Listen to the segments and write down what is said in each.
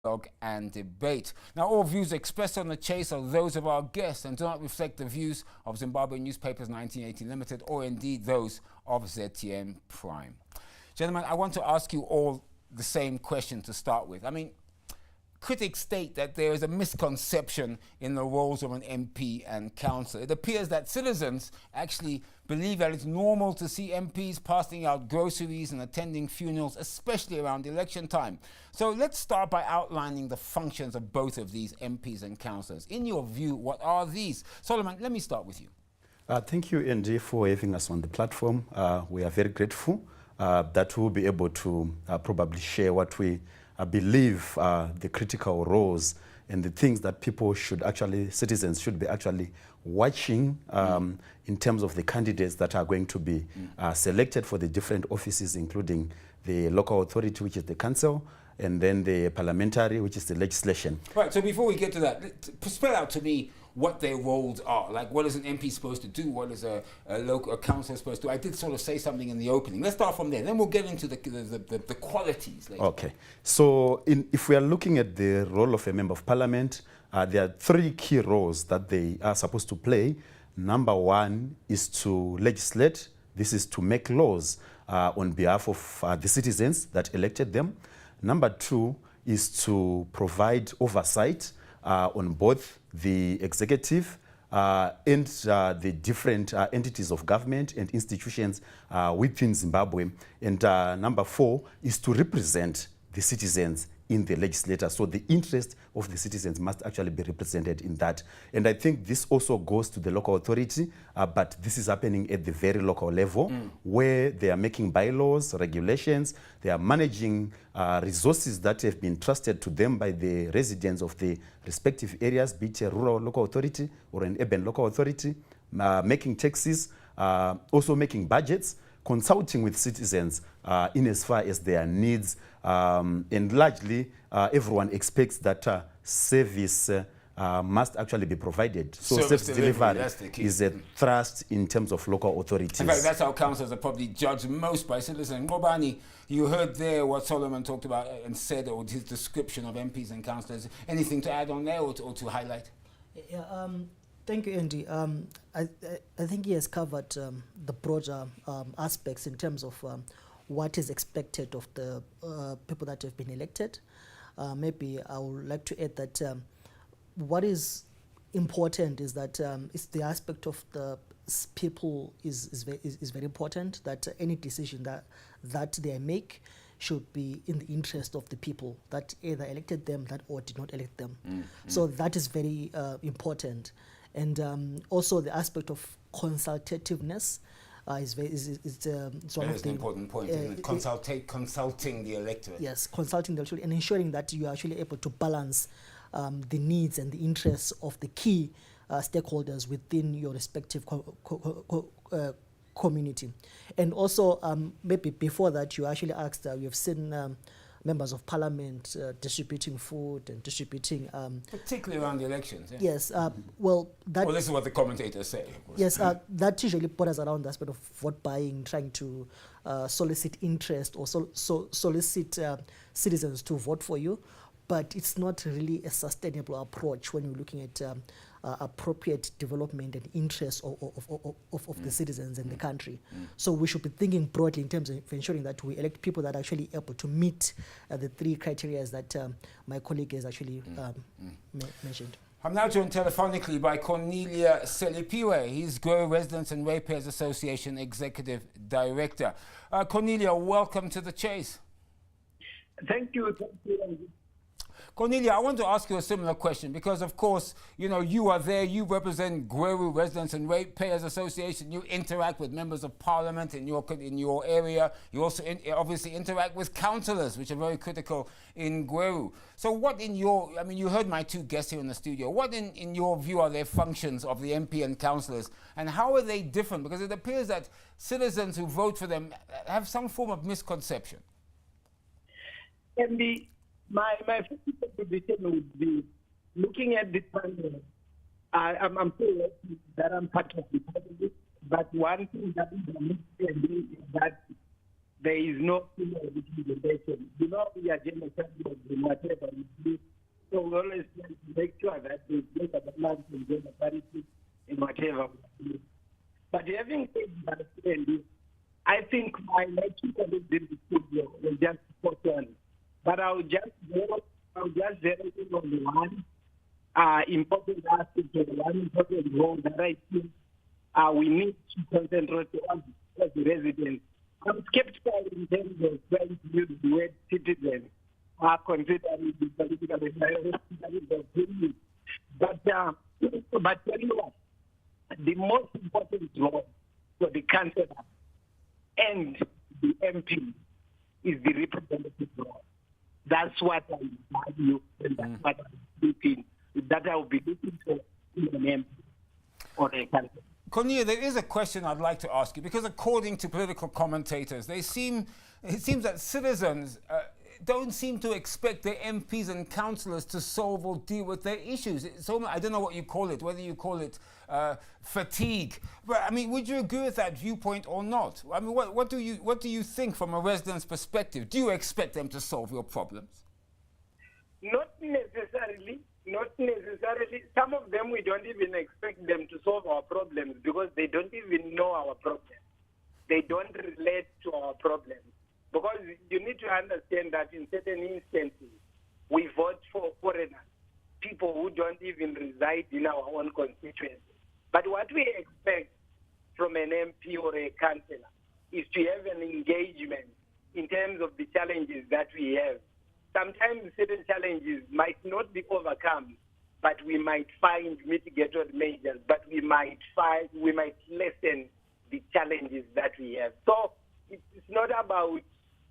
dialogue and debate. Now, all views expressed on the chase are those of our guests and do not reflect the views of Zimbabwe Newspapers 1980 Limited or indeed those of ZTN Prime. Gentlemen, I want to ask you all the same question to start with. I mean, critics state that there is a misconception in the roles of an MP and councillor. It appears that citizens actually believe that it's normal to see MPs passing out groceries and attending funerals, especially around election time. So let's start by outlining the functions of both of these MPs and councillors. In your view, what are these? Solomon, let me start with you. Thank you, Andy, for having us on the platform. We are very grateful that we'll be able to probably share what we believe the critical roles and the things that people should actually, citizens should be actually watching in terms of the candidates that are going to be selected for the different offices, including the local authority, which is the council, and then the parliamentary, which is the legislation. Right, so before we get to that, spell out to me what their roles are. Like, what is an MP supposed to do? What is a local council supposed to do? I did sort of say something in the opening. Let's start from there. Then we'll get into the qualities later. Okay. So if we are looking at the role of a member of parliament, there are three key roles that they are supposed to play. Number one is to legislate. This is to make laws on behalf of the citizens that elected them. Number two is to provide oversight on both the executive and the different entities of government and institutions within Zimbabwe. And number four is to represent the citizens in the legislature. So the interest of the citizens must actually be represented in that. And I think this also goes to the local authority, but this is happening at the very local level where they are making bylaws, regulations, they are managing resources that have been trusted to them by the residents of the respective areas, be it a rural local authority or an urban local authority, making taxes, also making budgets, consulting with citizens in as far as their needs, and largely everyone expects that service must actually be provided. So service delivery is a thrust in terms of local authorities. In fact, that's how councillors are probably judged most by citizens. Mobani, you heard there what Solomon talked about and said, or his description of MPs and councillors. Anything to add on there or to highlight? Yeah, thank you, Andy. I think he has covered the broader aspects in terms of what is expected of the people that have been elected. Maybe I would like to add that what is important is that it's the aspect of the people is very important, that any decision that they make should be in the interest of the people that either elected them or did not elect them. So that is very important. And also the aspect of consultativeness is one of the important point. Consulting the electorate. Yes, consulting the electorate and ensuring that you are actually able to balance the needs and the interests of the key stakeholders within your respective community. And also, maybe before that, you actually asked, we have seen members of parliament distributing food and distributing... particularly around the elections. Yeah. Yes, well, this is what the commentators say. Yes, that usually borders around the aspect of vote buying, trying to solicit interest or solicit citizens to vote for you. But it's not really a sustainable approach when you're looking at appropriate development and interest of the citizens and the country. So we should be thinking broadly in terms of ensuring that we elect people that are actually able to meet the three criteria that my colleague has actually mentioned. I'm now joined telephonically by Cornelia Selipiwe. He's Grow Residents and Ratepayers Association Executive Director. Cornelia, welcome to The Chase. Thank you. Cornelia, I want to ask you a similar question because, of course, you know, you are there, you represent Gweru Residents and Ratepayers Association, you interact with members of parliament in your area, you also obviously interact with councillors, which are very critical in Gweru. So what you heard my two guests here in the studio, what in your view are their functions of the MP and councillors, and how are they different? Because it appears that citizens who vote for them have some form of misconception. My first position would be looking at the panel. I'm so lucky that I'm part of the panel, but one thing that is is that there is no female representation. You know, we are gender champions in whatever we do. So we always try to make sure that there's gender balance and gender parity in whatever we do. But having said that, I think my next colleagues in the studio will just spot on. But I'll just zero in on the one important aspect of the one important role that I think we need to concentrate on as the residents. I'm skeptical in terms of trying to use the word citizen, considering the political environment. But tell you what, the most important role for the councillor and the MP is the representative role. That's what I value, and that's what I'm looking. That I will be looking for in an MP or a councillor. Cornelia, there is a question I'd like to ask you, because according to political commentators, it seems that citizens don't seem to expect their MPs and councillors to solve or deal with their issues. I don't know what you call it, whether you call it fatigue. But I mean, would you agree with that viewpoint or not? I mean, what do you think from a resident's perspective? Do you expect them to solve your problems? Not necessarily. Not necessarily. Some of them we don't even expect them to solve our problems because they don't even know our problems. They don't relate to our problems. Because you need to understand that in certain instances, we vote for foreigners, people who don't even reside in our own constituency. But what we expect from an MP or a councillor is to have an engagement in terms of the challenges that we have. Sometimes certain challenges might not be overcome, but we might find mitigated measures, but we might lessen the challenges that we have. So it's not about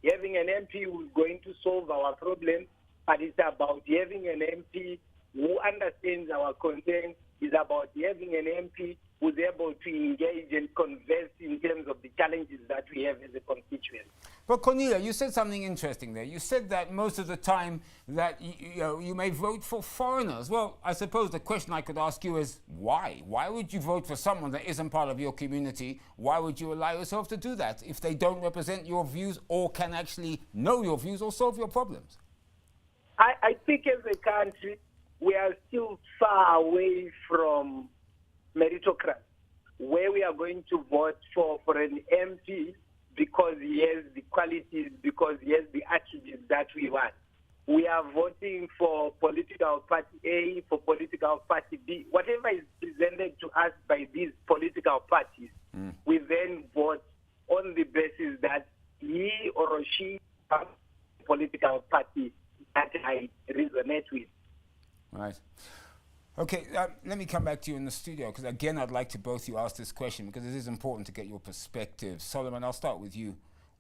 having an MP who's going to solve our problems, but it's about having an MP who understands our concerns. It's about having an MP who's able to engage and converse in terms of the challenges that we have as a constituency. But Cornelia, you said something interesting there. You said that most of the time that you may vote for foreigners. Well, I suppose the question I could ask you is why? Why would you vote for someone that isn't part of your community? Why would you allow yourself to do that if they don't represent your views or can actually know your views or solve your problems? I think as a country, we are still far away from meritocracy, where we are going to vote for an MP because he has the qualities, because he has the attributes that we want. We are voting for political party A, for political party B. Whatever is presented to us by these political parties, we then vote on the basis that he or she has a political party that I resonate with. Right. Okay, let me come back to you in the studio, because again, I'd like to both you ask this question, because it is important to get your perspective. Solomon, I'll start with you.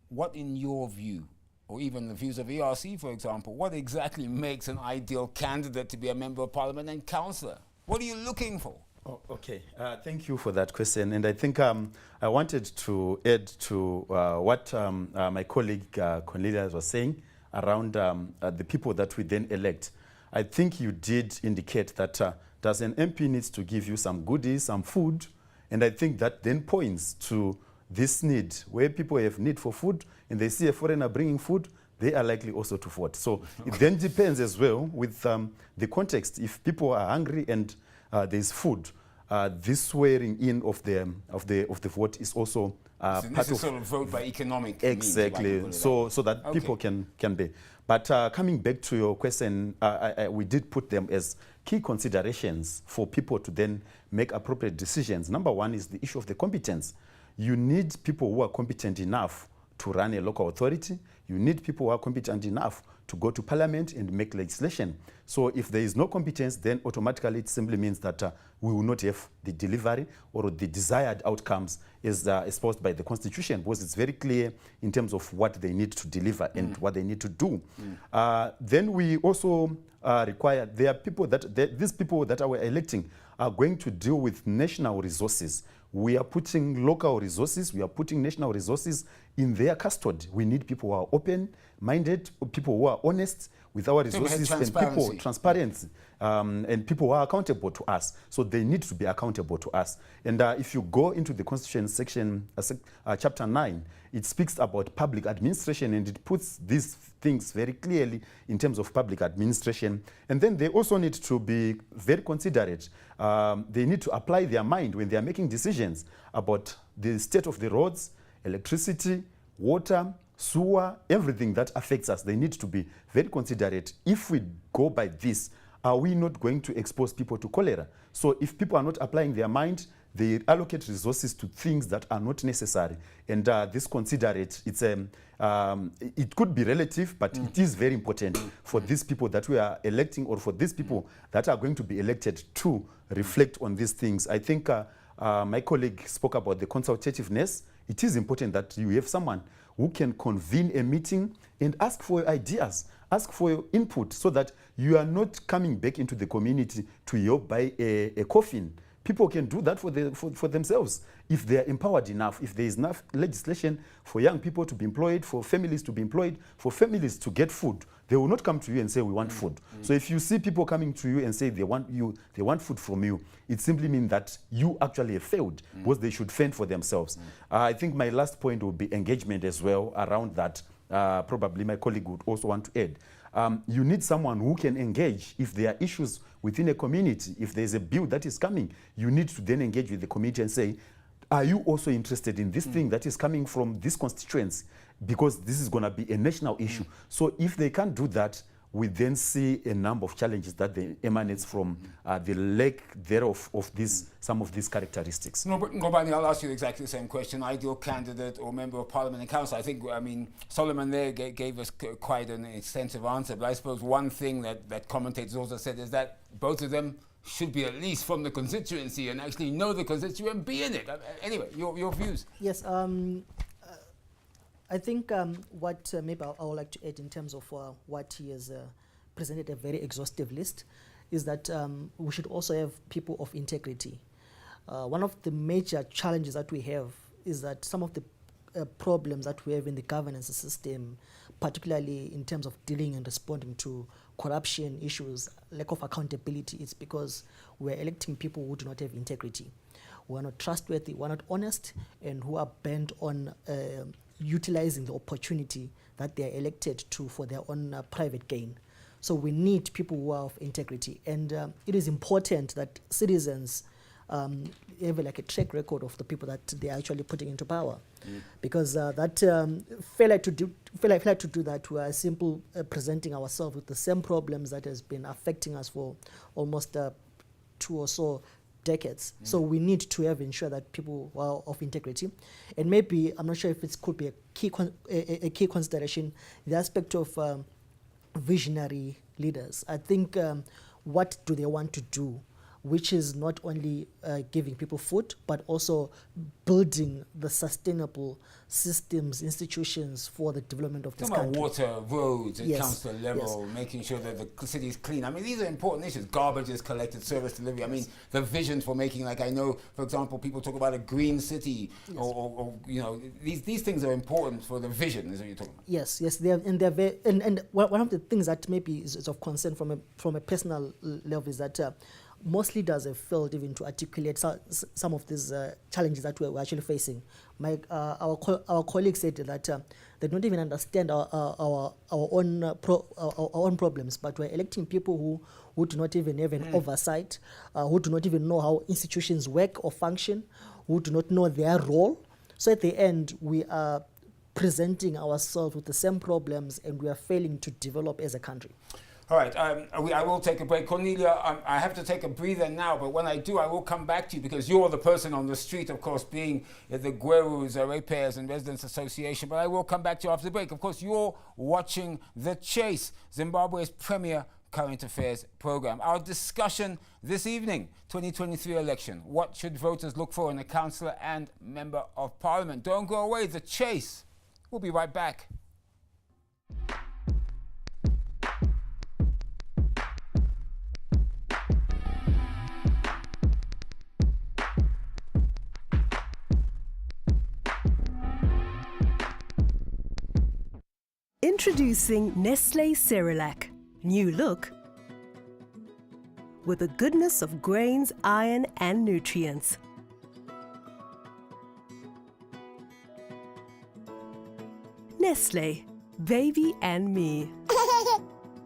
What, in your view, or even the views of ERC, for example, what exactly makes an ideal candidate to be a member of parliament and councillor? What are you looking for? Oh, okay, thank you for that question. And I think I wanted to add to what my colleague Cornelia was saying around the people that we then elect. I think you did indicate that does an MP needs to give you some goodies, some food, and I think that then points to this need, where people have need for food and they see a foreigner bringing food, they are likely also to vote. So it then depends as well with the context. If people are hungry and there's food, this swearing in of the vote is also so part of sort of vote by economic exactly means, so that people can be. But coming back to your question, we did put them as key considerations for people to then make appropriate decisions. Number one is the issue of the competence. You need people who are competent enough to run a local authority. You need people who are competent enough to go to parliament and make legislation. So if there is no competence, then automatically it simply means that we will not have the delivery or the desired outcomes as espoused by the Constitution, because it's very clear in terms of what they need to deliver and what they need to do. Then we also require, there are people these people that we're electing are going to deal with national resources. We are putting local resources, we are putting national resources in their custody. We need people who are open-minded, people who are honest with our resources, and people transparent, and people who are accountable to us. So they need to be accountable to us. And if you go into the Constitution section, chapter 9, it speaks about public administration, and it puts these things very clearly in terms of public administration. And then they also need to be very considerate. They need to apply their mind when they are making decisions about the state of the roads, electricity, water, sewer, everything that affects us. They need to be very considerate. If we go by this, are we not going to expose people to cholera? So if people are not applying their mind, they allocate resources to things that are not necessary. And this considerate, it could be relative, but it is very important for these people that we are electing, or for these people that are going to be elected, to reflect on these things. I think my colleague spoke about the consultativeness. It is important that you have someone who can convene a meeting and ask for your ideas, ask for your input, so that you are not coming back into the community to help buy a coffin. People can do that for themselves if they are empowered enough, if there is enough legislation for young people to be employed, for families to be employed, for families to get food. They will not come to you and say, we want food. So if you see people coming to you and say they want food from you, it simply means that you actually have failed, because they should fend for themselves. I think my last point would be engagement as well around that. Probably my colleague would also want to add. You need someone who can engage if there are issues within a community. If there's a bill that is coming, you need to then engage with the community and say, are you also interested in this thing that is coming from this constituency? Because this is going to be a national issue. So if they can't do that, we then see a number of challenges that they emanates from the lack thereof of some of these characteristics. No, but Ngobani, I'll ask you exactly the same question. Ideal candidate or member of parliament and council. I mean, Solomon there gave us quite an extensive answer, but I suppose one thing that commentators also said is that both of them should be at least from the constituency and actually know the constituency and be in it. Anyway, your views. Yes, I think what maybe I would like to add in terms of what he has presented, a very exhaustive list, is that we should also have people of integrity. One of the major challenges that we have is that some of the problems that we have in the governance system, particularly in terms of dealing and responding to corruption issues, lack of accountability, is because we're electing people who do not have integrity, who are not trustworthy, who are not honest, and who are bent on utilizing the opportunity that they are elected to for their own private gain. So we need people who are of integrity, and it is important that citizens have like a track record of the people that they are actually putting into power, because that failure to do that, we are simply presenting ourselves with the same problems that has been affecting us for almost 2 or so decades. So we need to have ensure that people are of integrity, and maybe I'm not sure if it could be a key consideration, the aspect of visionary leaders. I think what do they want to do, which is not only giving people food, but also building the sustainable systems, institutions for the development of this country. Water, roads, at council level, making sure that the city is clean. I mean, these are important issues. Garbage is collected, service delivery. I mean, the vision for making, like I know, for example, people talk about a green city, or you know, these things are important for the vision, is what you're talking about. Yes, they are, and they're very, and one of the things that maybe is of concern from a personal level is that most leaders have failed even to articulate some of these challenges that we're actually facing. Our colleague said that they don't even understand our own problems, but we're electing people who do not even have an oversight, who do not even know how institutions work or function, who do not know their role. So at the end, we are presenting ourselves with the same problems, and we are failing to develop as a country. All right, I will take a break. Cornelia, I have to take a breather now, but when I do, I will come back to you, because you're the person on the street, of course, being the Gweru's Ratepayers and Residents Association, but I will come back to you after the break. Of course, you're watching The Chase, Zimbabwe's premier current affairs program. Our discussion this evening, 2023 election. What should voters look for in a councillor and member of parliament? Don't go away, The Chase. We'll be right back. Introducing Nestlé Cerelac. New look with a goodness of grains, iron and nutrients. Nestlé, baby and me.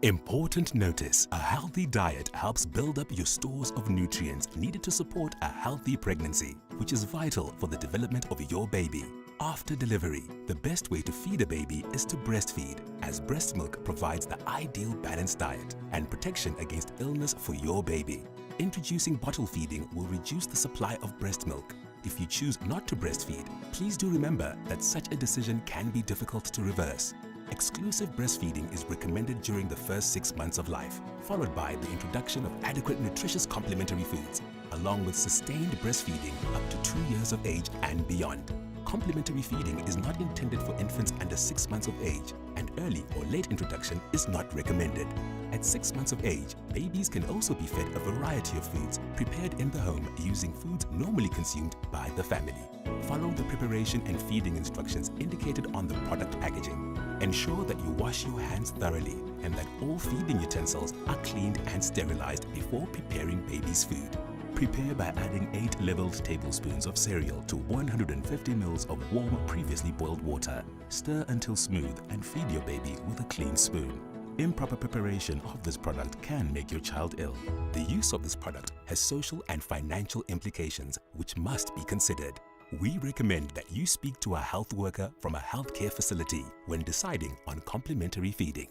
Important notice: a healthy diet helps build up your stores of nutrients needed to support a healthy pregnancy, which is vital for the development of your baby. After delivery, the best way to feed a baby is to breastfeed, as breast milk provides the ideal balanced diet and protection against illness for your baby. Introducing bottle feeding will reduce the supply of breast milk. If you choose not to breastfeed, please do remember that such a decision can be difficult to reverse. Exclusive breastfeeding is recommended during the first 6 months of life, followed by the introduction of adequate nutritious complementary foods, along with sustained breastfeeding up to 2 years of age and beyond. Complementary feeding is not intended for infants under 6 months of age, and early or late introduction is not recommended. At 6 months of age, babies can also be fed a variety of foods prepared in the home using foods normally consumed by the family. Follow the preparation and feeding instructions indicated on the product packaging. Ensure that you wash your hands thoroughly and that all feeding utensils are cleaned and sterilized before preparing baby's food. Prepare by adding 8 leveled tablespoons of cereal to 150 ml of warm, previously boiled water. Stir until smooth and feed your baby with a clean spoon. Improper preparation of this product can make your child ill. The use of this product has social and financial implications which must be considered. We recommend that you speak to a health worker from a healthcare facility when deciding on complementary feeding.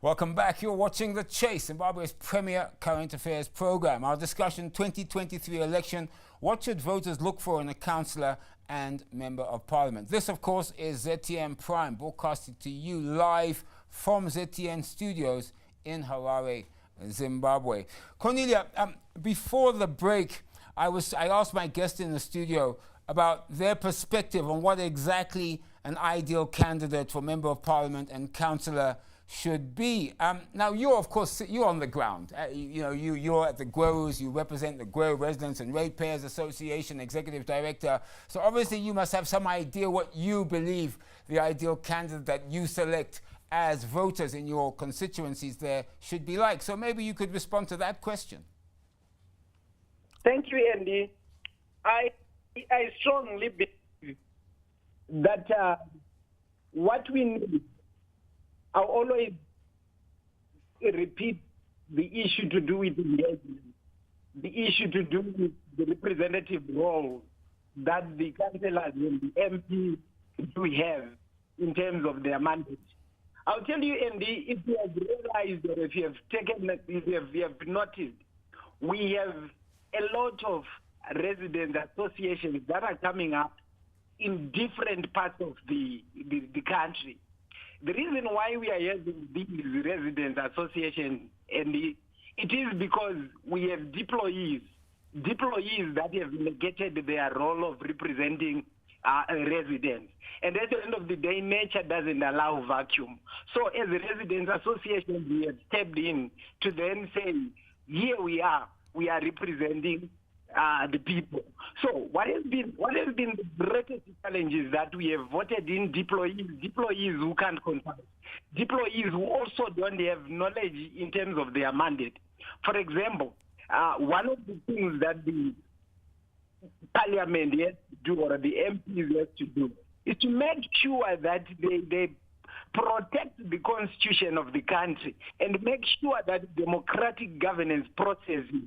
Welcome back. You're watching The Chase, Zimbabwe's premier current affairs program. Our discussion: 2023 election. What should voters look for in a councillor and member of parliament? This, of course, is ZTN Prime, broadcasting to you live from ZTN studios in Harare, Zimbabwe. Cornelia, before the break, I asked my guest in the studio about their perspective on what exactly an ideal candidate for member of parliament and councillor should be. Now, you're, of course, you're on the ground. You're at the GROWS, you represent the GROW Residents and Ratepayers Association, Executive Director. So obviously you must have some idea what you believe the ideal candidate that you select as voters in your constituencies there should be like. So maybe you could respond to that question. Thank you, Andy. I strongly believe that what we need, I always repeat the issue to do with engagement, the issue to do with the representative role that the councillors and the MPs do have in terms of their mandate. I'll tell you, Andy, if you have realized or if you have noticed, we have a lot of resident associations that are coming up in different parts of the country. The reason why we are having these residents associations, and it is because we have deployees that have negated their role of representing residents. And at the end of the day, nature doesn't allow vacuum. So as a residents association, we have stepped in to then say, here we are representing the people. So what has been the greatest challenge is that we have voted in deployees who can't consult, deployees who also don't have knowledge in terms of their mandate. For example, one of the things that the parliament has to do, or the MPs has to do, is to make sure that they protect the constitution of the country and make sure that democratic governance processes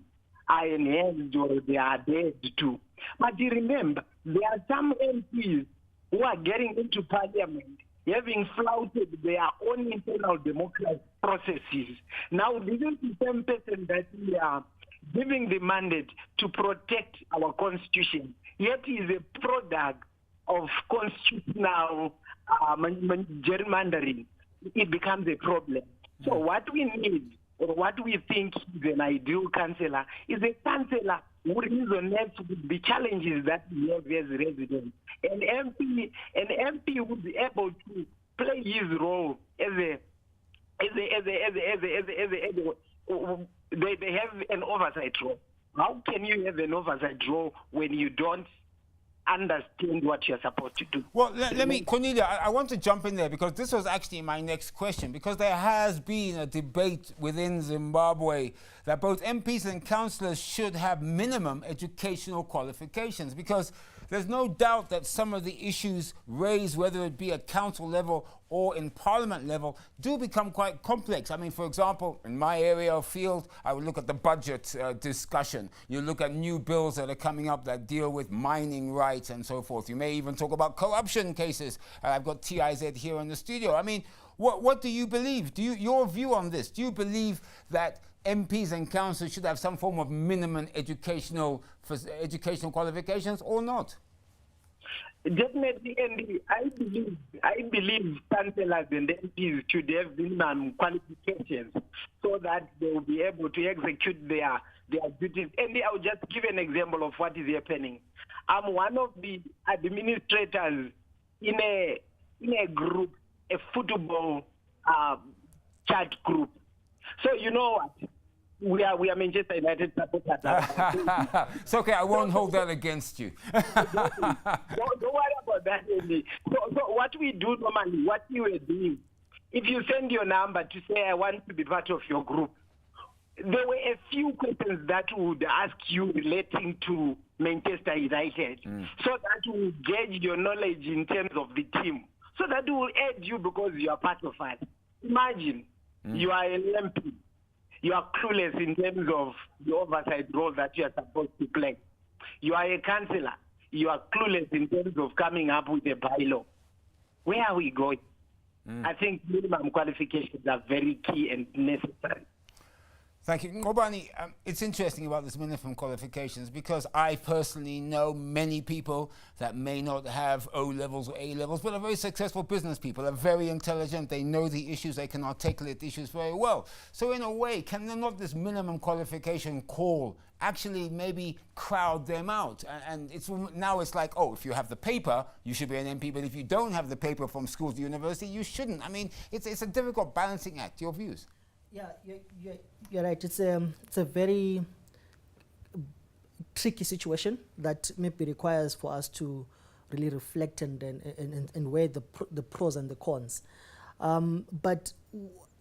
are enhanced or they are adhered to. But you remember, there are some MPs who are getting into parliament having flouted their own internal democratic processes. Now, this is the same person that we are giving the mandate to protect our constitution, yet is a product of constitutional gerrymandering. It becomes a problem. So what we need or what we think is an ideal councillor is a councillor who resonates with the challenges that we have as residents. An MP would be able to play his role they have an oversight role. How can you have an oversight role when you don't understand what you're supposed to do? Well, let me, Cornelia, I want to jump in there because this was actually my next question, because there has been a debate within Zimbabwe that both MPs and councillors should have minimum educational qualifications, because there's no doubt that some of the issues raised, whether it be at council level or in parliament level, do become quite complex. I mean, for example, in my area of field, I would look at the budget discussion. You look at new bills that are coming up that deal with mining rights and so forth. You may even talk about corruption cases. I've got TIZ here in the studio. I mean, what do you believe? Your view on this? Do you believe that MPs and councillors should have some form of minimum educational qualifications or not? Definitely, and I believe councillors and MPs should have minimum qualifications so that they will be able to execute their duties. And I'll just give an example of what is happening. I'm one of the administrators in a group, a football chat group. So you know what? We are Manchester United supporters. It's okay, I won't hold that against you. Don't worry about that, Andy. So what we do normally, what you are doing, if you send your number to say, I want to be part of your group, there were a few questions that would ask you relating to Manchester United, so that will gauge your knowledge in terms of the team. So that will aid you because you are part of us. Imagine you are an MP. You are clueless in terms of the oversight role that you are supposed to play. You are a councillor. You are clueless in terms of coming up with a bylaw. Where are we going? I think minimum qualifications are very key and necessary. Thank you. Ngobani, it's interesting about this minimum qualifications because I personally know many people that may not have O levels or A levels, but are very successful business people, are very intelligent, they know the issues, they can articulate the issues very well. So in a way, can not this minimum qualification call actually maybe crowd them out? And now it's like, oh, if you have the paper, you should be an MP, but if you don't have the paper from school to university, you shouldn't. I mean, it's a difficult balancing act. Your views? Yeah, you're right. It's a very tricky situation that maybe requires for us to really reflect and weigh the pros and the cons. But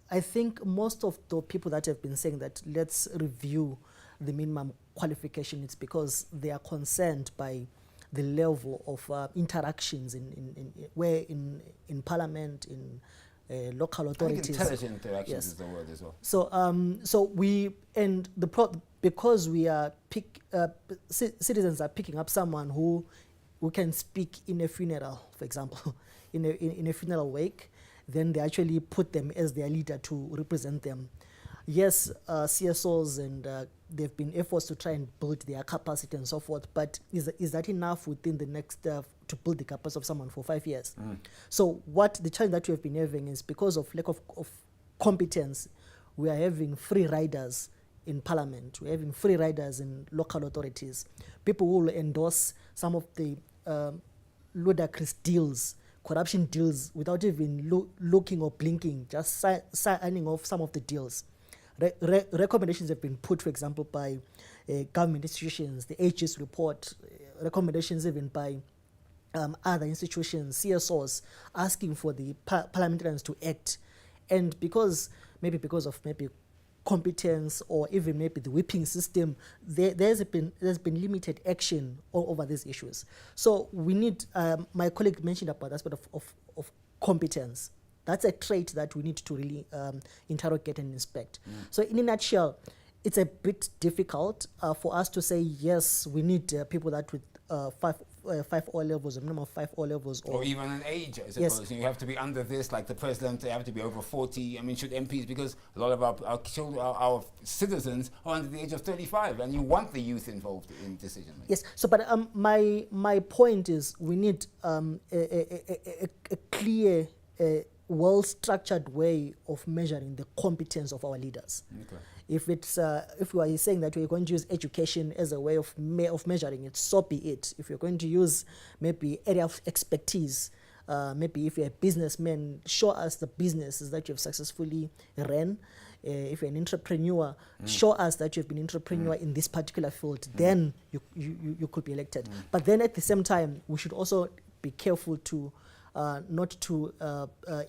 I think most of the people that have been saying that let's review the minimum qualification, it's because they are concerned by the level of interactions in Parliament, in local authorities. Intelligent interactions is the word as well. So because we are citizens are picking up someone who can speak in a funeral, for example, in a funeral wake, then they actually put them as their leader to represent them. Yes, CSOs and they've been efforts to try and build their capacity and so forth, but is that enough within the next to build the capacity of someone for 5 years? So the challenge that we have been having is because of lack of competence, we are having free riders in Parliament, we're having free riders in local authorities, people who will endorse some of the ludicrous deals, corruption deals, without even looking or blinking, just signing off some of the deals. Recommendations have been put, for example, by government institutions, the AG's report, recommendations even by other institutions, CSOs, asking for the parliamentarians to act. And because of competence or even maybe the whipping system, there's been limited action over these issues. So we need, my colleague mentioned about the aspect of competence. That's a trait that we need to really interrogate and inspect. So in a nutshell, it's a bit difficult for us to say, yes, we need people that with 5 O levels, a minimum of 5 O levels. Or even an age, I suppose. Yes. You have to be under this, like the president, they have to be over 40. I mean, should MPs, because a lot of our children, our citizens are under the age of 35, and you want the youth involved in decision making. Yes, so but my point is we need a clear well-structured way of measuring the competence of our leaders. Okay. If we are saying that we're going to use education as a way of measuring it, so be it. If you're going to use maybe area of expertise, maybe if you're a businessman, show us the businesses that you've successfully ran. If you're an entrepreneur, show us that you've been an entrepreneur in this particular field. Then you could be elected. But then at the same time, we should also be careful to not to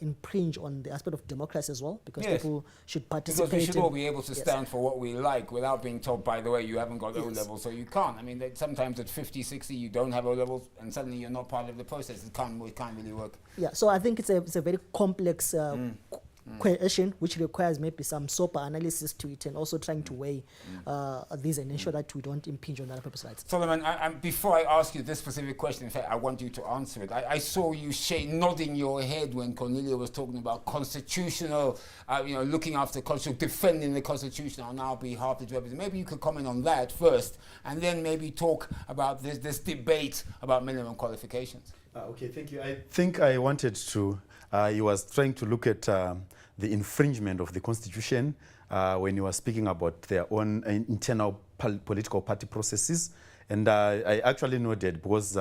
impinge on the aspect of democracy as well, because people should participate. Because we should all be able to stand for what we like without being told, by the way, you haven't got O-levels, so you can't. I mean, sometimes at 50, 60, you don't have O-levels, and suddenly you're not part of the process. It can't really work. Yeah, so I think it's a very complex question, which requires maybe some sober analysis to it, and also trying to weigh these and ensure that we don't impinge on other people's rights. Solomon, before I ask you this specific question, in fact, I want you to answer it. I saw you nodding your head when Cornelia was talking about constitutional, looking after the Constitution, defending the Constitution on our behalf. Maybe you could comment on that first, and then maybe talk about this debate about minimum qualifications. Okay, thank you. I think I wanted to, he was trying to look at the infringement of the Constitution when you were speaking about their own internal political party processes. And I actually noted, because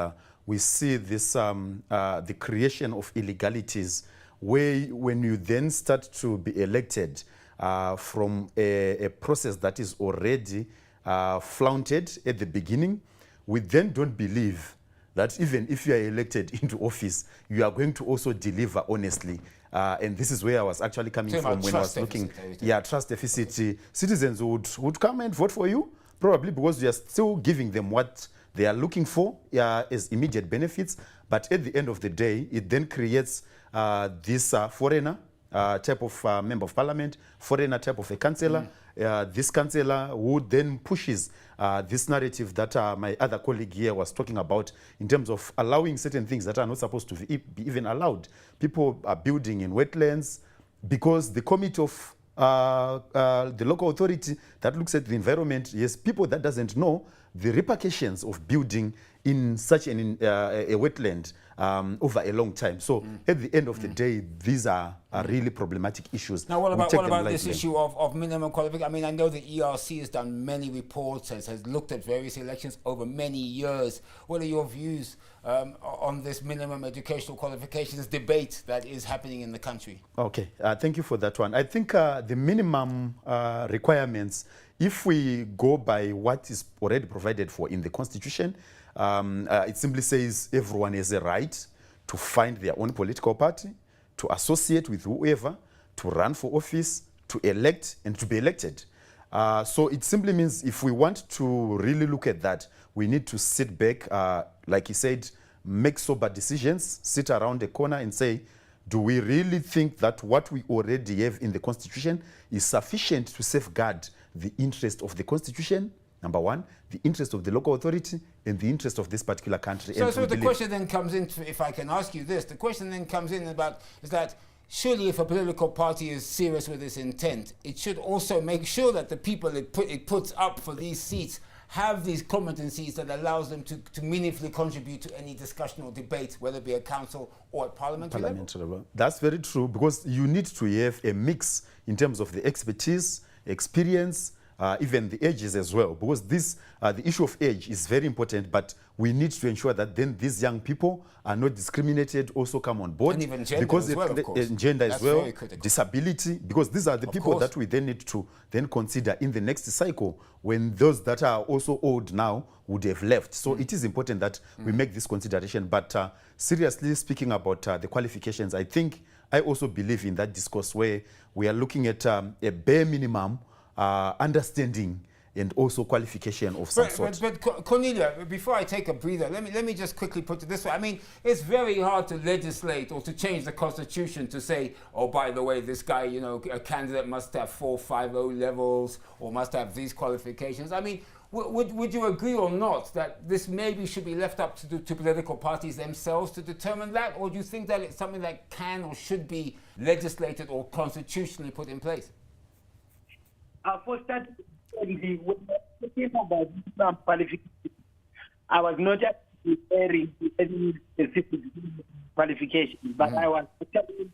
we see this, the creation of illegalities, where when you then start to be elected from a process that is already flaunted at the beginning, we then don't believe that even if you are elected into office, you are going to also deliver honestly. And this is where I was actually coming from when I was looking. Trust deficit. Citizens would come and vote for you, probably because you are still giving them what they are looking for as immediate benefits. But at the end of the day, it then creates this foreigner type of member of parliament, foreigner type of a councillor. This councillor who then pushes this narrative that my other colleague here was talking about, in terms of allowing certain things that are not supposed to be even allowed. People are building in wetlands because the committee of the local authority that looks at the environment, yes, people that doesn't know the repercussions of building in such a wetland over a long time. So at the end of the day, these are really problematic issues. Now, what about this issue of minimum qualification? I mean, I know the ERC has done many reports, has looked at various elections over many years. What are your views on this minimum educational qualifications debate that is happening in the country? Okay, thank you for that one. I think the minimum requirements, if we go by what is already provided for in the Constitution, it simply says everyone has a right to find their own political party, to associate with whoever, to run for office, to elect, and to be elected. So it simply means if we want to really look at that, we need to sit back, like he said, make sober decisions, sit around the corner and say, do we really think that what we already have in the Constitution is sufficient to safeguard the interest of the Constitution, number one, the interest of the local authority, and the interest of this particular country? So the question then comes in, if I can ask you this, the question then comes in about is that surely if a political party is serious with its intent, it should also make sure that the people it puts up for these seats have these competencies that allows them to meaningfully contribute to any discussion or debate, whether it be a council or at parliamentary level. That's very true, because you need to have a mix in terms of the expertise, experience, even the ages as well, because this the issue of age is very important, but we need to ensure that then these young people are not discriminated, also come on board. And even gender as well, of course. Gender as well, disability, because these are the people that we then need to then consider in the next cycle, when those that are also old now would have left. So it is important that we make this consideration. But seriously speaking about the qualifications, I think I also believe in that discourse where we are looking at a bare minimum understanding and also qualification of some sort. But Cornelia, before I take a breather, let me just quickly put it this way. I mean, it's very hard to legislate or to change the Constitution to say, oh, by the way, this guy, a candidate must have 4 or 5 O levels or must have these qualifications. I mean, would you agree or not that this maybe should be left up to political parties themselves to determine that? Or do you think that it's something that can or should be legislated or constitutionally put in place? For starting, when talking about some qualifications, I was not just referring to any specific qualifications, but I was actually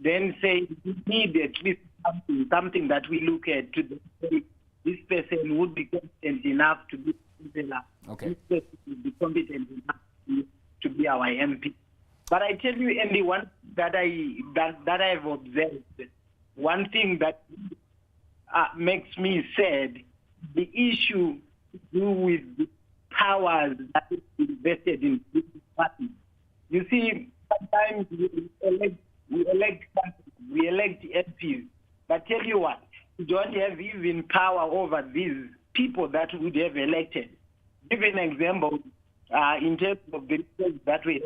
then say we need at least something that we look at to say this person would be competent enough to be councillor. Okay. This person would be competent enough to be our MP. But I tell you, Andy, one that I've observed, one thing that makes me sad, the issue to do with the powers that is invested in this party. You see, sometimes we elect MPs, but tell you what, we don't have even power over these people that would have elected. Give an example in terms of the results that we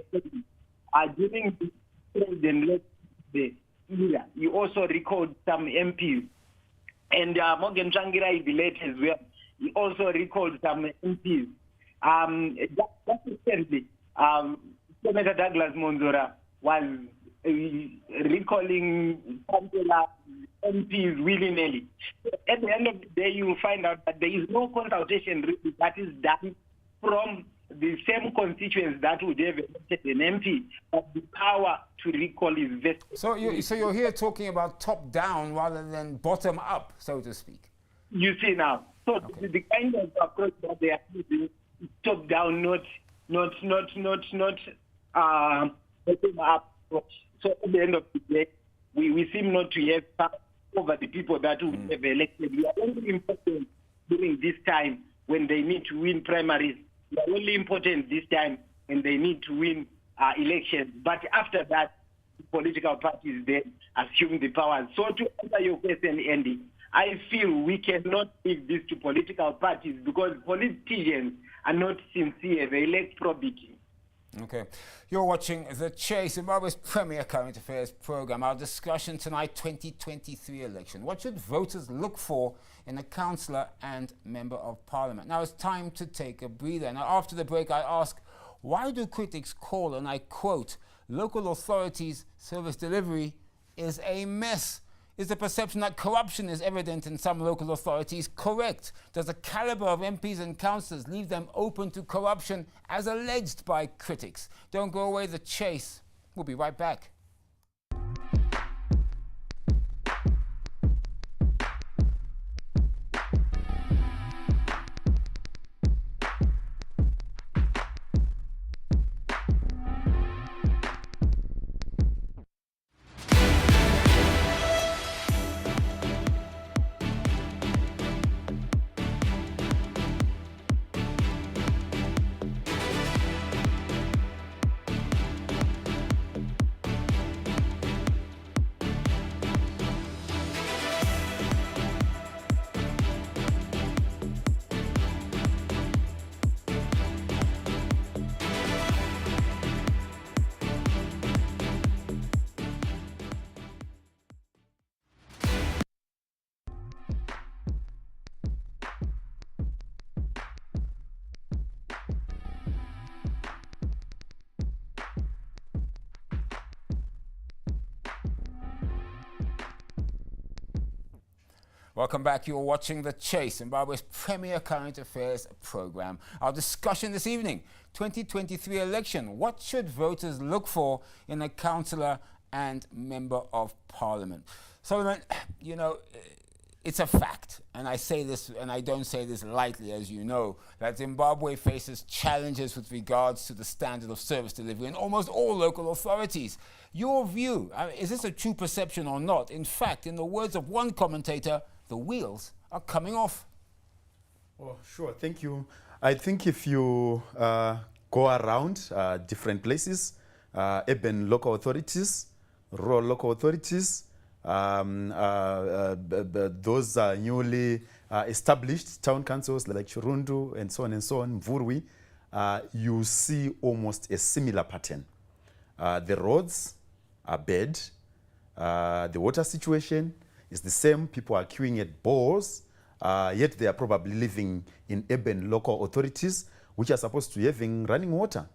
have during the president era. You also recalled some MPs, and Morgan Changira is late as well. He also recalled some MPs. Just recently, Senator Douglas Monzora was recalling Councillor MPs willy-nilly. At the end of the day, you will find out that there is no consultation really that is done from the same constituents that would have elected an MP, but the power to recall is vested. So you're here talking about top-down rather than bottom-up, so to speak. You see now. So Okay. the kind of approach that they are using is top-down, not bottom-up approach. So at the end of the day, we seem not to have power over the people that would have elected. We are only important during this time when they need to win primaries. We are only important this time when they need to win elections. But after that, the political parties then assume the powers. So to answer your question, Andy, I feel we cannot leave this to political parties because politicians are not sincere. They lack probity. Okay. You're watching The Chase, Zimbabwe's premier current affairs program. Our discussion tonight, 2023 election. What should voters look for in a councillor and member of parliament? Now it's time to take a breather. Now after the break, I ask, why do critics call, and I quote, local authorities' service delivery is a mess? Is the perception that corruption is evident in some local authorities correct? Does the caliber of MPs and councillors leave them open to corruption as alleged by critics? Don't go away, The Chase. We'll be right back. Welcome back. You're watching The Chase, Zimbabwe's premier current affairs program. Our discussion this evening, 2023 election. What should voters look for in a councillor and member of parliament? Solomon, you know, it's a fact, and I say this, and I don't say this lightly, as you know, that Zimbabwe faces challenges with regards to the standard of service delivery in almost all local authorities. Your view, is this a true perception or not? In fact, in the words of one commentator, the wheels are coming off. Oh, sure, thank you. I think if you go around different places, urban local authorities, rural local authorities, those newly established town councils like Chirundu and so on, Mvurwi, you see almost a similar pattern. The roads are bad, the water situation is the same, people are queuing at bores, yet they are probably living in urban local authorities which are supposed to be having running water.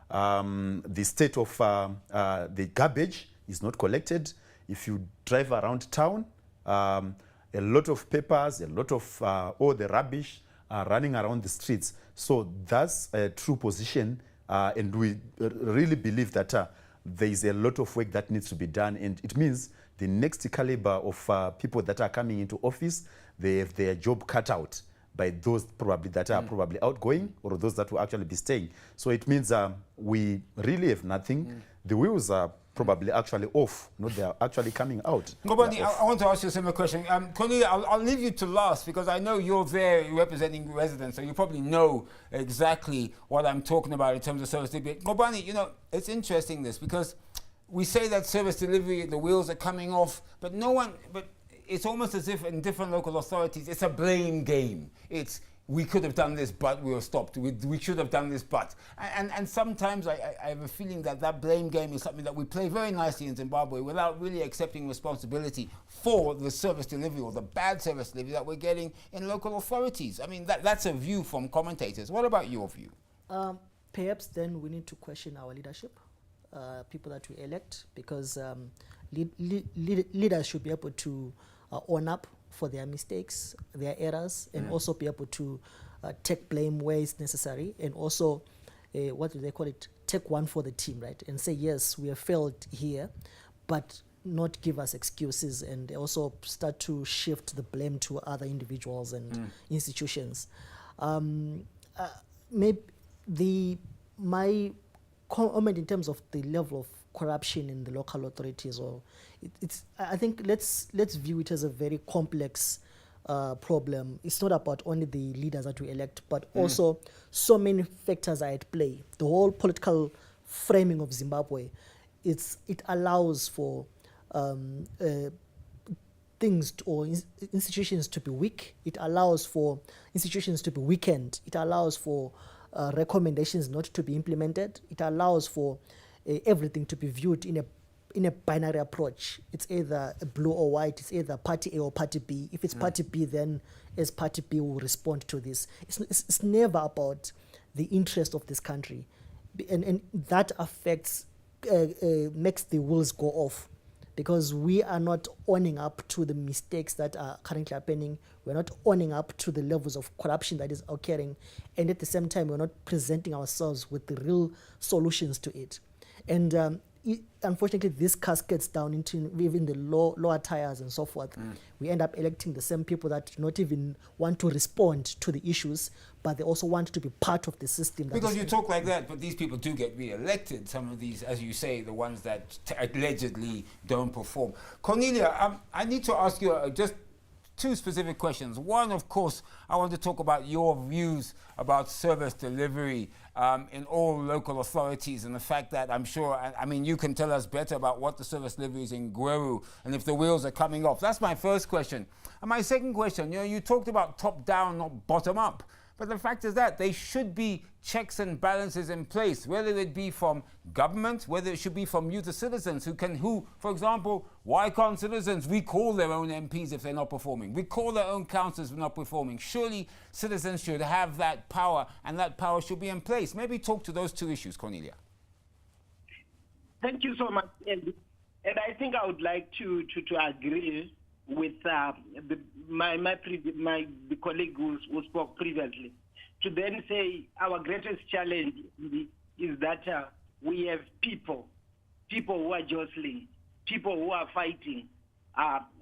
The state of the garbage is not collected. If you drive around town, a lot of papers, a lot of all the rubbish are running around the streets. So that's a true position, and we really believe that there is a lot of work that needs to be done, and it means the next caliber of people that are coming into office, they have their job cut out by those probably that are probably outgoing or those that will actually be staying. So it means we really have nothing. The wheels are probably actually off, they are actually coming out. Ngobani, I want to ask you a similar question. Cornelia, I'll leave you to last because I know you're there representing residents, so you probably know exactly what I'm talking about in terms of service delivery. Ngobani, it's interesting this because we say that service delivery, the wheels are coming off, but it's almost as if in different local authorities, it's a blame game. It's, we could have done this, but we were stopped. We should have done this, but. And sometimes I have a feeling that blame game is something that we play very nicely in Zimbabwe without really accepting responsibility for the service delivery or the bad service delivery that we're getting in local authorities. I mean, that's a view from commentators. What about your view? Perhaps then we need to question our leadership, people that we elect, because leaders should be able to own up for their mistakes, their errors, and also be able to take blame where it's necessary, and also, what do they call it, take one for the team, right? And say, yes, we have failed here, but not give us excuses, and also start to shift the blame to other individuals and institutions. Maybe my comment in terms of the level of corruption in the local authorities, or I think let's view it as a very complex problem. It's not about only the leaders that we elect, but also so many factors are at play. The whole political framing of Zimbabwe, it allows for things or institutions to be weak. It allows for institutions to be weakened. It allows for recommendations not to be implemented. It allows for everything to be viewed in a binary approach. It's either a blue or white. It's either party A or party B. If it's party B, then as party B will respond to this. It's never about the interest of this country, and that affects makes the wheels go off, because we are not owning up to the mistakes that are currently happening. We're not owning up to the levels of corruption that is occurring, and at the same time, we're not presenting ourselves with the real solutions to it. And unfortunately, this cascades down into even the lower tiers and so forth. We end up electing the same people that do not even want to respond to the issues, but they also want to be part of the system. Because you talk like that, but these people do get re-elected. Some of these, as you say, the ones that allegedly don't perform. Cornelia, I need to ask you just two specific questions. One, of course, I want to talk about your views about service delivery in all local authorities, and the fact that I'm sure, I mean, you can tell us better about what the service delivery is in Gweru and if the wheels are coming off. That's my first question. And my second question, you talked about top down, not bottom up. But the fact is that there should be checks and balances in place, whether it be from government, whether it should be from you, the citizens, who, for example, why can't citizens recall their own MPs if they're not performing? Recall their own councillors if they're not performing. Surely citizens should have that power, and that power should be in place. Maybe talk to those two issues, Cornelia. Thank you so much, Andy. And I think I would like to agree with the colleague who spoke previously, to then say our greatest challenge is that we have people who are jostling, people who are fighting,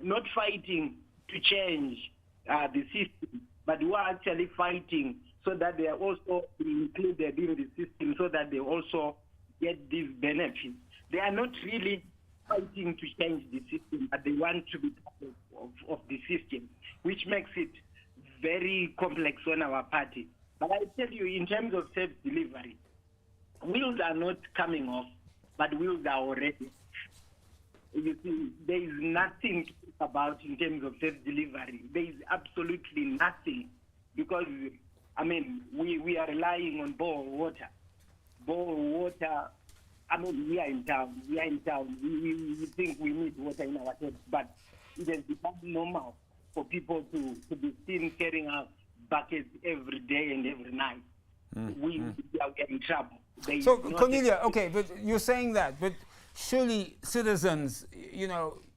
not fighting to change the system, but who are actually fighting so that they are also included in the system, so that they also get these benefits. They are not really fighting to change the system, but they want to be part of the system, which makes it very complex on our party. But I tell you, in terms of service delivery, wheels are not coming off, but wheels are already. You see, there is nothing to talk about in terms of service delivery. There is absolutely nothing, because, I mean, we are relying on bore water. Bore water, I mean, we are in town. We think we need water in our taps, but it has become normal for people to be seen carrying out buckets every day and every night. We are in trouble. So, Cornelia, okay, but you're saying that, but surely citizens,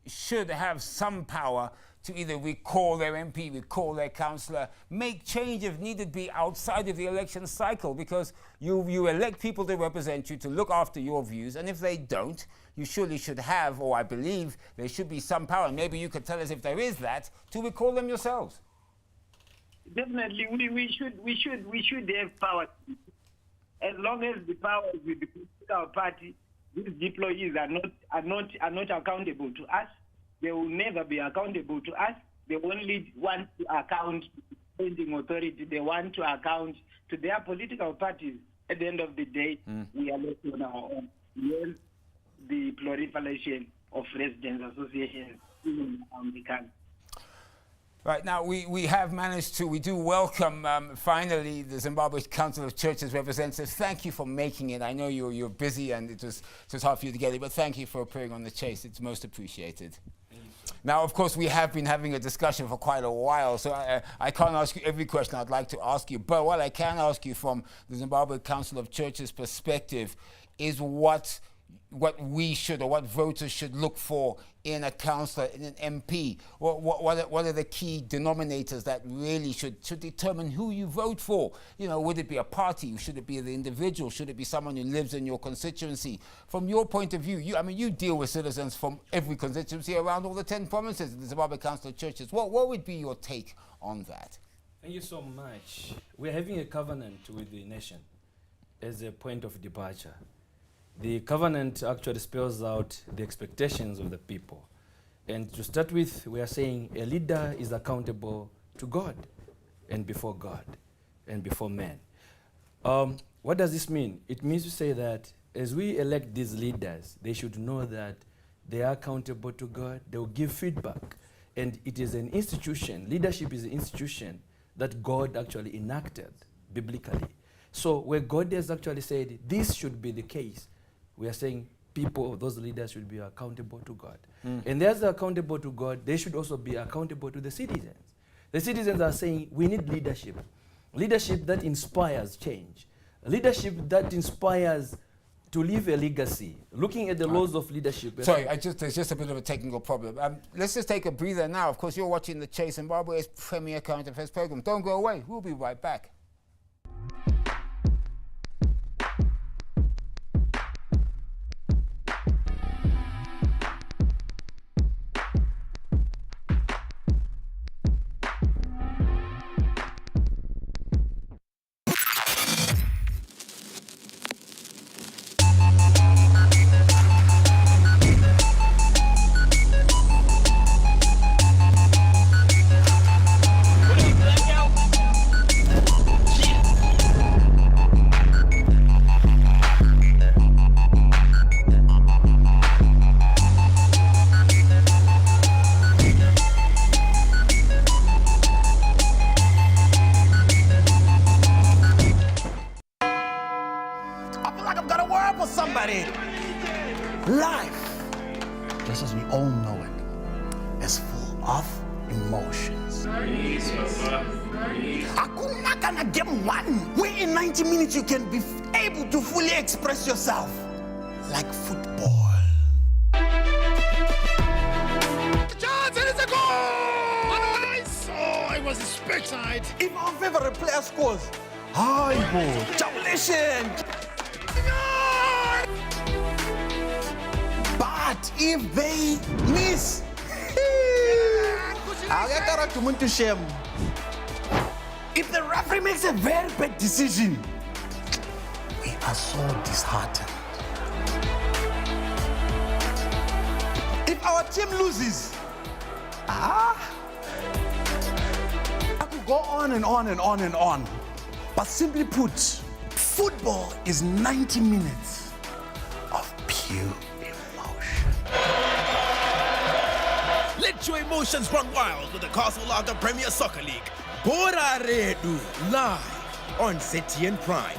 should have some power to either recall their MP, recall their councillor, make change if needed be outside of the election cycle, because you elect people to represent you, to look after your views, and if they don't, you surely should have, or I believe there should be some power, and maybe you could tell us if there is that, to recall them yourselves. Definitely, we should have power. As long as the power is with the political party, these employees are not accountable to us. They will never be accountable to us. They only want to account to the appointing authority. They want to account to their political parties. At the end of the day, we are left on our own. Yes, the proliferation of residents associations in the country. Right, now we have managed to, we do welcome finally the Zimbabwe Council of Churches representatives. Thank you for making it. I know you're busy and it was hard for you to get it, but thank you for appearing on The Chase. It's most appreciated. Now, of course, we have been having a discussion for quite a while, so I can't ask you every question I'd like to ask you, but what I can ask you from the Zimbabwe Council of Churches perspective is what we should, or what voters should look for in a councillor, in an MP. What are the key denominators that really should determine who you vote for? You know, would it be a party? Should it be the individual? Should it be someone who lives in your constituency? From your point of view, you deal with citizens from every constituency around all the 10 provinces in the Zimbabwe Council of Churches. What would be your take on that? Thank you so much. We're having a covenant with the nation as a point of departure. The covenant actually spells out the expectations of the people. And to start with, we are saying a leader is accountable to God and before men. What does this mean? It means to say that as we elect these leaders, they should know that they are accountable to God, they will give feedback. And it is an institution, leadership is an institution that God actually enacted biblically. So where God has actually said this should be the case, we are saying people, those leaders should be accountable to God. And as they're accountable to God, they should also be accountable to the citizens. The citizens are saying we need leadership. Leadership that inspires change. Leadership that inspires to leave a legacy. Looking at the laws of leadership. Sorry, there's just a bit of a technical problem. Let's just take a breather now. Of course, you're watching The Chase, Zimbabwe's premier current affairs program. Don't go away. We'll be right back. Life, just as we all know it, is full of emotions. Hakuna kana game one, where in 90 minutes you can be able to fully express yourself like football. Chance, and it's a goal! Nice! Oh, it was a speckside. If our favorite player scores, hi, boy, jubilation! But if they miss, if the referee makes a very bad decision, we are so disheartened. If our team loses, I could go on and on and on and on. But simply put, football is 90 minutes of pure emotion. Let your emotions run wild with the Councillor Premier Soccer League. Bora Redu, live on ZTN Prime.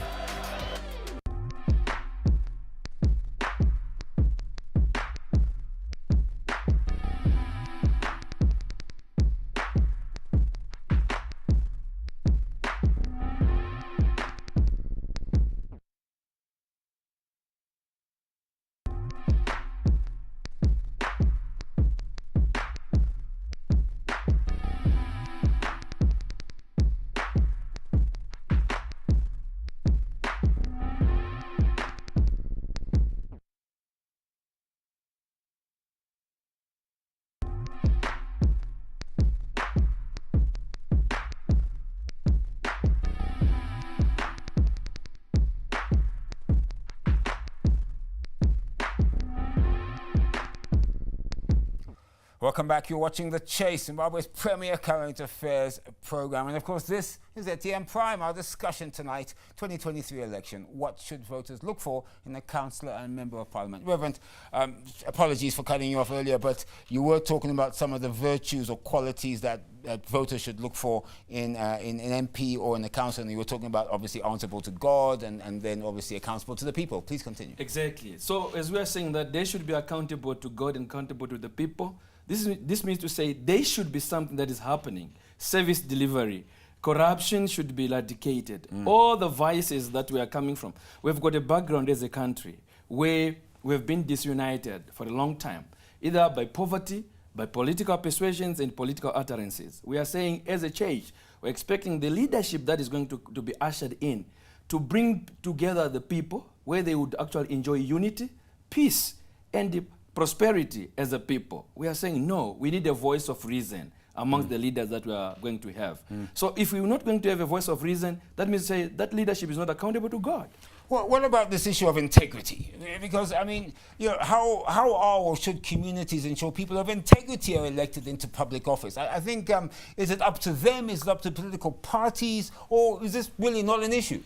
Welcome back. You're watching The Chase, Zimbabwe's premier current affairs program. And of course, this is ATM Prime, our discussion tonight, 2023 election. What should voters look for in a councillor and member of parliament? Reverend, apologies for cutting you off earlier, but you were talking about some of the virtues or qualities that voters should look for in an MP or in a council. And you were talking about obviously answerable to God and then obviously accountable to the people. Please continue. Exactly. So as we are saying that they should be accountable to God and accountable to the people, this means to say they should be something that is happening. Service delivery. Corruption should be eradicated. All the vices that we are coming from. We've got a background as a country where we've been disunited for a long time, either by poverty, by political persuasions and political utterances. We are saying as a church, we're expecting the leadership that is going to be ushered in to bring together the people where they would actually enjoy unity, peace, and prosperity as a people. We are saying, no, we need a voice of reason amongst the leaders that we are going to have. So if we're not going to have a voice of reason, that means say that leadership is not accountable to God. Well, what about this issue of integrity? Because, I mean, you know, how are or should communities ensure people of integrity are elected into public office? I think, is it up to them? Is it up to political parties? Or is this really not an issue?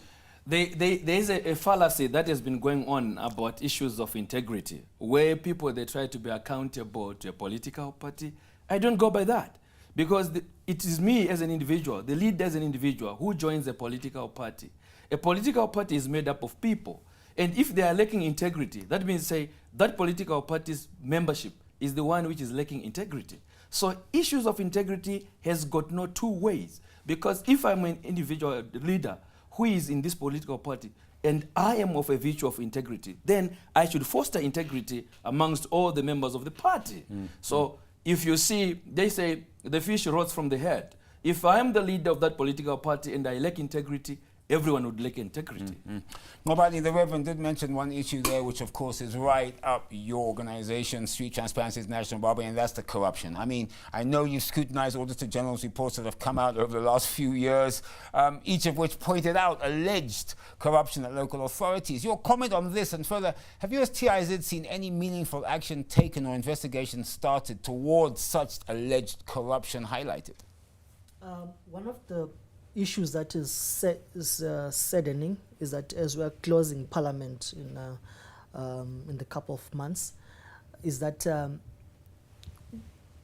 There is a fallacy that has been going on about issues of integrity, where people, they try to be accountable to a political party. I don't go by that, because it is me as an individual, the leader as an individual, who joins a political party. A political party is made up of people. And if they are lacking integrity, that means say that political party's membership is the one which is lacking integrity. So issues of integrity has got no two ways, because if I'm an individual leader who is in this political party and I am of a virtue of integrity, then I should foster integrity amongst all the members of the party. So if you see, they say the fish rots from the head. If I'm the leader of that political party and I lack integrity, everyone would lack integrity. Nobody, the Reverend did mention one issue there, which of course is right up your organization, Street Transparency International, Barbara, and that's the corruption. I mean, I know you've scrutinized Auditor General's reports that have come out over the last few years, each of which pointed out alleged corruption at local authorities. Your comment on this, and further, have you as TIZ seen any meaningful action taken or investigation started towards such alleged corruption highlighted? One of the issues that is saddening is that as we are closing Parliament in the couple of months, is that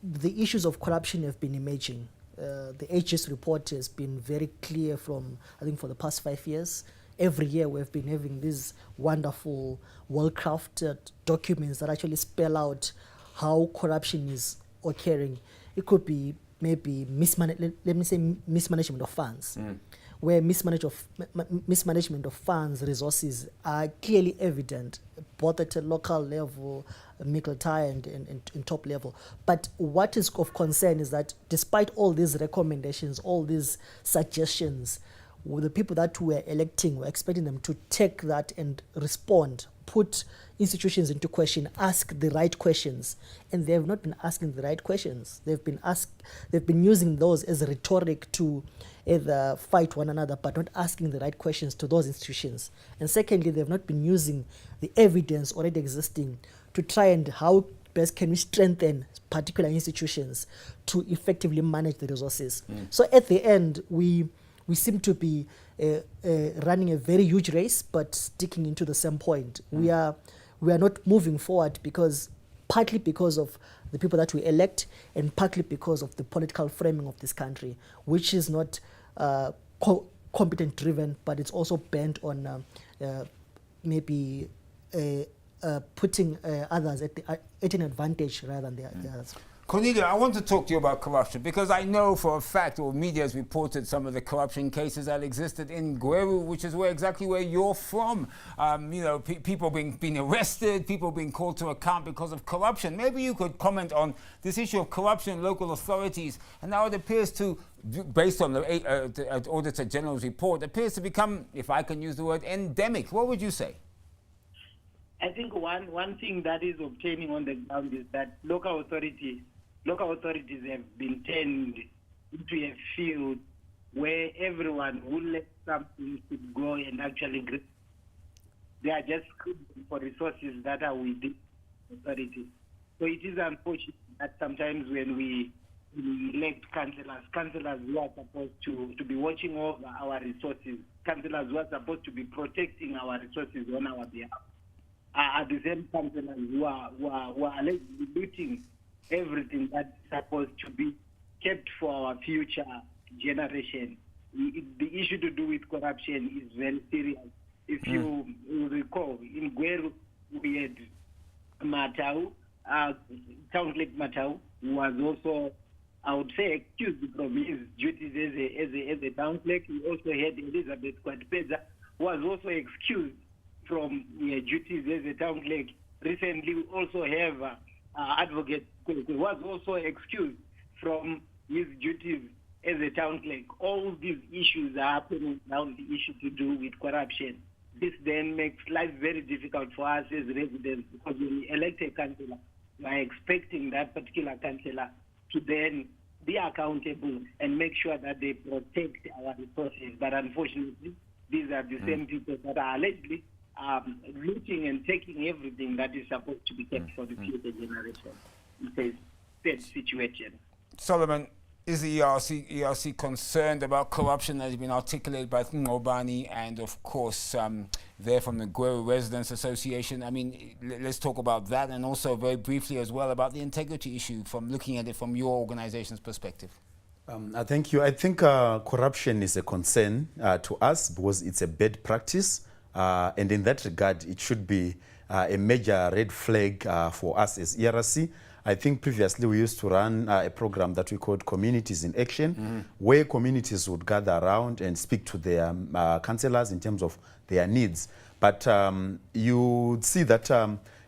the issues of corruption have been emerging. The HS report has been very clear from, I think, for the past 5 years. Every year we've been having these wonderful, well-crafted documents that actually spell out how corruption is occurring. It could be maybe mismanagement of funds, where mismanagement of funds, resources are clearly evident, both at a local level, middle tier and top level. But what is of concern is that despite all these recommendations, all these suggestions, the people that we're electing, we're expecting them to take that and respond, put institutions into question, ask the right questions, and they have not been asking the right questions. They've been using those as a rhetoric to either fight one another, but not asking the right questions to those institutions. And secondly, they've not been using the evidence already existing to try and how best can we strengthen particular institutions to effectively manage the resources. So at the end, we seem to be running a very huge race, but sticking into the same point. We are not moving forward partly because of the people that we elect, and partly because of the political framing of this country, which is not competent driven, but it's also bent on maybe putting others at an advantage rather than the others. Cornelia, I want to talk to you about corruption, because I know for a fact, or media has reported some of the corruption cases that existed in Gweru, which is exactly where you're from. You know, people being arrested, people being called to account because of corruption. Maybe you could comment on this issue of corruption in local authorities, and now it appears to, based on the Auditor General's report, appears to become, if I can use the word, endemic. What would you say? I think one thing that is obtaining on the ground is that local authorities have been turned into a field where everyone who lets something should go and actually they are just screaming for resources that are within authorities. So it is unfortunate that sometimes when we elect councillors who are supposed to be watching over our resources, councillors who are supposed to be protecting our resources on our behalf, are the same councillors who are allegedly looting everything that's supposed to be kept for our future generation. The issue to do with corruption is very serious. If you recall, in Gweru, we had Matau, Town Clerk Matau, who was also, I would say, excused from his duties as a town clerk. We also had Elizabeth Kwadpeza, who was also excused from duties as a town clerk. Recently, we also have Advocate who was also excused from his duties as a town clerk. All these issues are happening around the issue to do with corruption. This then makes life very difficult for us as residents, because when we elect a councillor, we are expecting that particular councillor to then be accountable and make sure that they protect our resources. But unfortunately, these are the same people that are allegedly looting and taking everything that is supposed to be kept for the future generation. It's a sad situation. Solomon, is the ERC concerned about corruption that has been articulated by Ngobani and, of course, there from the Gweru Residents Association? I mean, let's talk about that, and also very briefly as well about the integrity issue, from looking at it from your organization's perspective. Thank you. I think corruption is a concern to us because it's a bad practice, and in that regard, it should be a major red flag for us as ERC. I think previously we used to run a program that we called Communities in Action, where communities would gather around and speak to their councillors in terms of their needs. But you would see that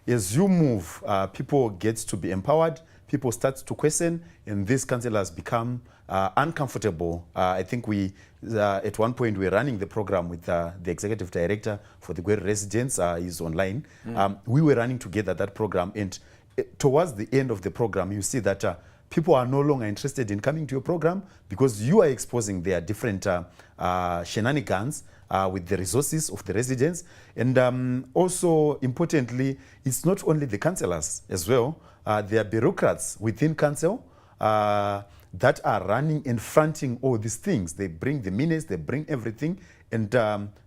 as you move, people get to be empowered, people start to question, and these councillors become uncomfortable. I think we, at one point, we were running the program with the executive director for the Gweru residents, he's online. We were running together that program, and towards the end of the program, you see that people are no longer interested in coming to your program because you are exposing their different shenanigans with the resources of the residents. And also, importantly, it's not only the councillors as well. There are bureaucrats within council that are running and fronting all these things. They bring the minutes, they bring everything, and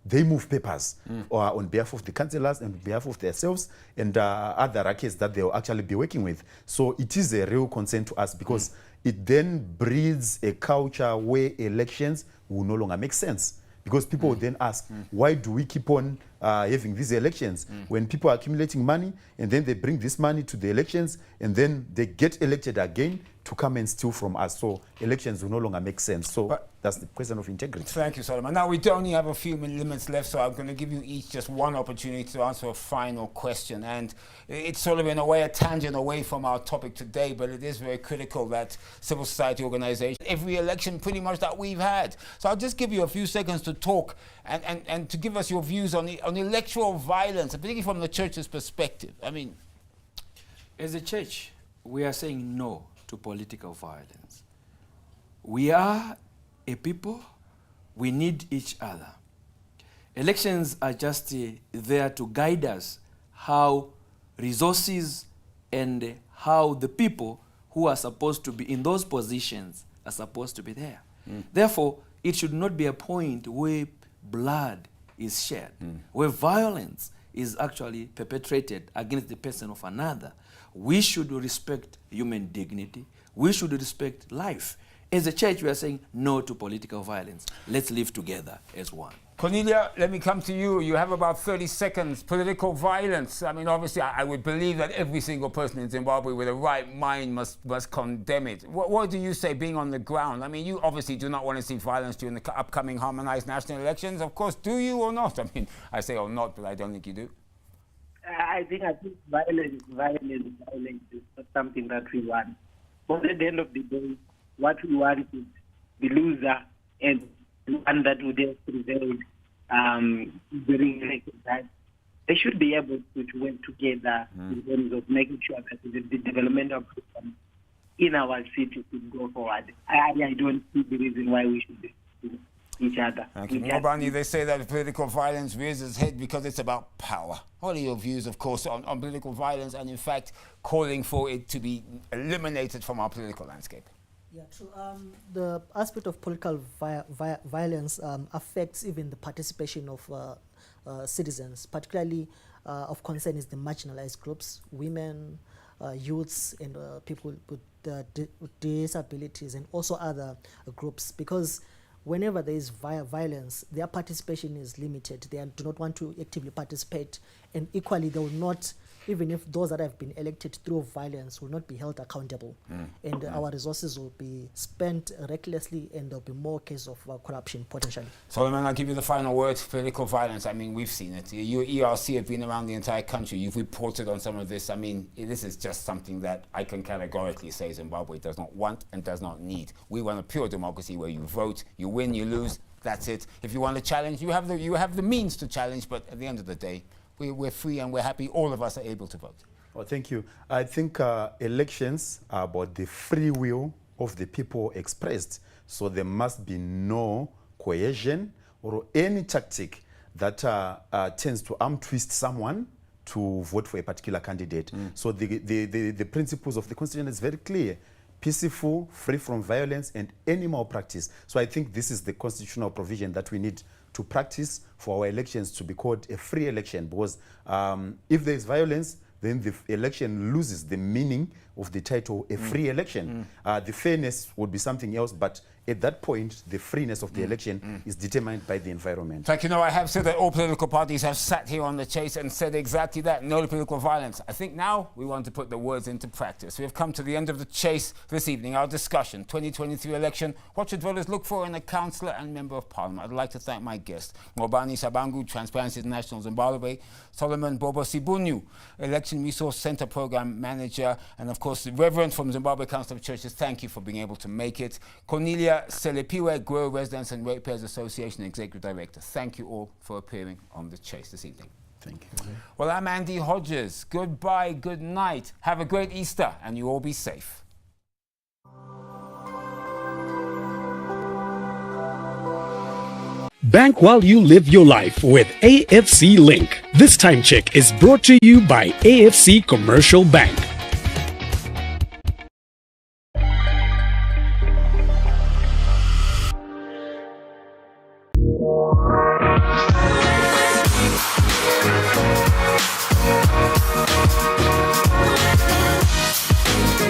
they move papers on behalf of the councillors and on behalf of themselves and other rackets that they will actually be working with. So it is a real concern to us because it then breeds a culture where elections will no longer make sense. Because people will then ask, why do we keep on having these elections when people are accumulating money and then they bring this money to the elections and then they get elected again to come and steal from us? So elections will no longer make sense. So that's the question of integrity. Thank you, Solomon. Now, we only have a few minutes left, so I'm going to give you each just one opportunity to answer a final question. And it's sort of, in a way, a tangent away from our topic today, but it is very critical that civil society organizations, every election pretty much that we've had. So I'll just give you a few seconds to talk and to give us your views on electoral violence, particularly from the church's perspective. I mean, as a church, we are saying no to political violence. We are a people, we need each other. Elections are just there to guide us how resources and how the people who are supposed to be in those positions are supposed to be there. Therefore, it should not be a point where blood is shed, where violence is actually perpetrated against the person of another. We should respect human dignity. We should respect life. As a church, we are saying no to political violence. Let's live together as one. Cornelia, let me come to you. You have about 30 seconds. Political violence. I mean, obviously, I would believe that every single person in Zimbabwe with a right mind must condemn it. What do you say, being on the ground? I mean, you obviously do not want to see violence during the upcoming harmonized national elections. Of course, do you or not? I mean, I say or not, but I don't think you do. I think violence is not something that we want. But at the end of the day, what we want is the loser and the one that would have prevailed during elections. They should be able to work together in terms of making sure that the developmental program in our city should go forward. I don't see the reason why we should each other. Thank you. Ngobani, they say that political violence rears its head because it's about power. What are your views, of course, on political violence and, in fact, calling for it to be eliminated from our political landscape? Yeah, true. The aspect of political violence affects even the participation of citizens, particularly of concern is the marginalized groups, women, youths, and people with disabilities, and also other groups, because whenever there is violence, their participation is limited. They do not want to actively participate, and equally they will not, even if those that have been elected through violence will not be held accountable. And our resources will be spent recklessly, and there'll be more cases of corruption potentially. Solomon, I'll give you the final word. Political violence, I mean, we've seen it. You ERC have been around the entire country. You've reported on some of this. I mean, this is just something that I can categorically say Zimbabwe does not want and does not need. We want a pure democracy where you vote, you win, you lose, that's it. If you want to challenge, you have the means to challenge, but at the end of the day, we're free and we're happy. All of us are able to vote. Well, thank you. I think elections are about the free will of the people expressed. So there must be no coercion or any tactic that tends to arm twist someone to vote for a particular candidate. So the principles of the Constitution is very clear. Peaceful, free from violence, and any malpractice. So I think this is the constitutional provision that we need to practice for our elections to be called a free election, because if there is violence, then the election loses the meaning of the title, a free election. The fairness would be something else, but at that point, the freeness of the election is determined by the environment. Like, you know, I have said that all political parties have sat here on the chase and said exactly that, no political violence. I think now we want to put the words into practice. We have come to the end of the chase this evening, our discussion, 2023 election. What should voters look for in a councillor and member of parliament? I'd like to thank my guests, Ngobani Sabangu, Transparency International Zimbabwe, Solomon Bobo Sibunyu, Election Resource Centre Program Manager, and of course, the Reverend from Zimbabwe Council of Churches. Thank you for being able to make it. Cornelia Selepiwe, Grow Residents and Ratepayers Association Executive Director. Thank you all for appearing on The Chase this evening. Thank you. Well, I'm Andy Hodges. Goodbye, good night. Have a great Easter, and you all be safe. Bank while you live your life with AFC Link. This time check is brought to you by AFC Commercial Bank.